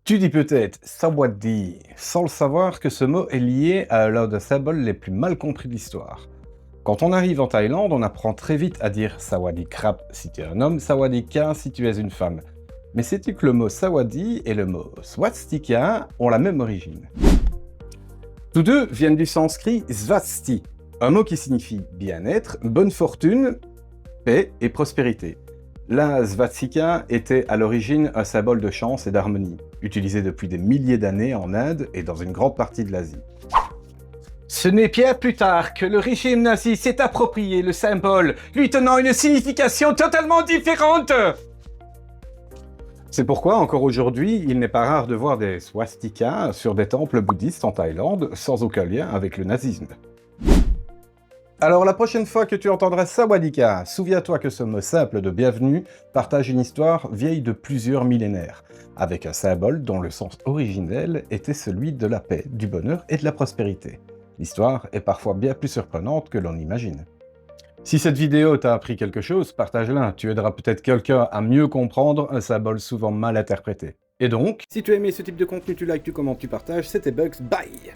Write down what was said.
Tu dis peut-être Sawadee, sans le savoir que ce mot est lié à l'un des symboles les plus mal compris de l'histoire. Quand on arrive en Thaïlande, on apprend très vite à dire Sawadee Krap si tu es un homme, Sawadee Ka si tu es une femme. Mais sais-tu que le mot Sawadee et le mot Swastika ont la même origine? Tous deux viennent du sanskrit Svasti, un mot qui signifie bien-être, bonne fortune, paix et prospérité. La svastika était à l'origine un symbole de chance et d'harmonie, utilisé depuis des milliers d'années en Inde et dans une grande partie de l'Asie. Ce n'est bien plus tard que le régime nazi s'est approprié le symbole, lui tenant une signification totalement différente. C'est pourquoi, encore aujourd'hui, il n'est pas rare de voir des swastikas sur des temples bouddhistes en Thaïlande, sans aucun lien avec le nazisme. Alors la prochaine fois que tu entendras Sawadika, souviens-toi que ce mot simple de bienvenue partage une histoire vieille de plusieurs millénaires, avec un symbole dont le sens originel était celui de la paix, du bonheur et de la prospérité. L'histoire est parfois bien plus surprenante que l'on imagine. Si cette vidéo t'a appris quelque chose, partage-la, tu aideras peut-être quelqu'un à mieux comprendre un symbole souvent mal interprété. Et donc, si tu as aimé ce type de contenu, tu likes, tu commentes, tu partages, c'était Bugs, bye!